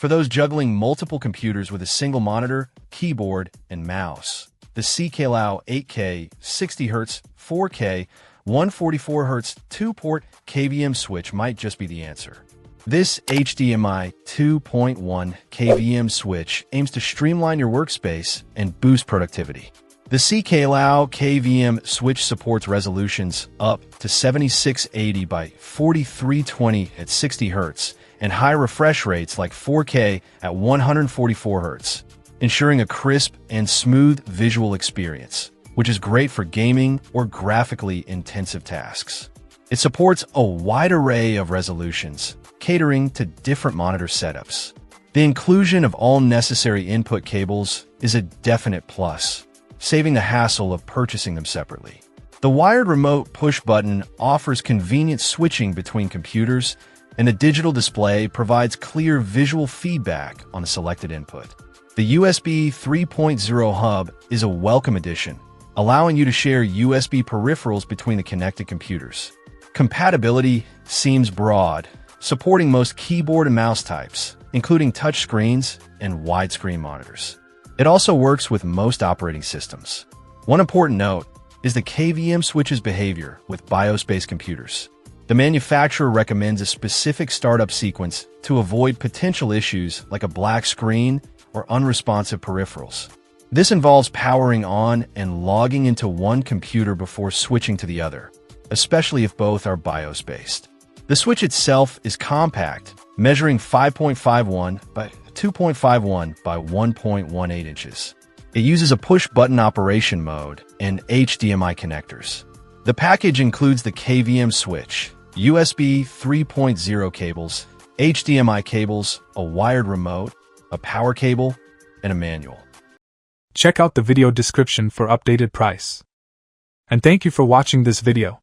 For those juggling multiple computers with a single monitor, keyboard, and mouse, the CKLau 8K, 60Hz, 4K, 144Hz 2-port KVM switch might just be the answer. This HDMI 2.1 KVM switch aims to streamline your workspace and boost productivity. The CKLau KVM switch supports resolutions up to 7680 by 4320 at 60 Hz and high refresh rates like 4K at 144 Hz, ensuring a crisp and smooth visual experience, which is great for gaming or graphically intensive tasks. It supports a wide array of resolutions, catering to different monitor setups. The inclusion of all necessary input cables is a definite plus, saving the hassle of purchasing them separately. The wired remote push button offers convenient switching between computers, and the digital display provides clear visual feedback on a selected input. The USB 3.0 hub is a welcome addition, allowing you to share USB peripherals between the connected computers. Compatibility seems broad, supporting most keyboard and mouse types, including touchscreens and widescreen monitors. It also works with most operating systems. One important note is the KVM switch's behavior with BIOS-based computers. The manufacturer recommends a specific startup sequence to avoid potential issues like a black screen or unresponsive peripherals. This involves powering on and logging into one computer before switching to the other, especially if both are BIOS-based. The switch itself is compact, measuring 5.51 by 2.51 by 1.18 inches. It uses a push-button operation mode and HDMI connectors. The package includes the KVM switch, USB 3.0 cables, HDMI cables, a wired remote, a power cable, and a manual. Check out the video description for updated price. And thank you for watching this video.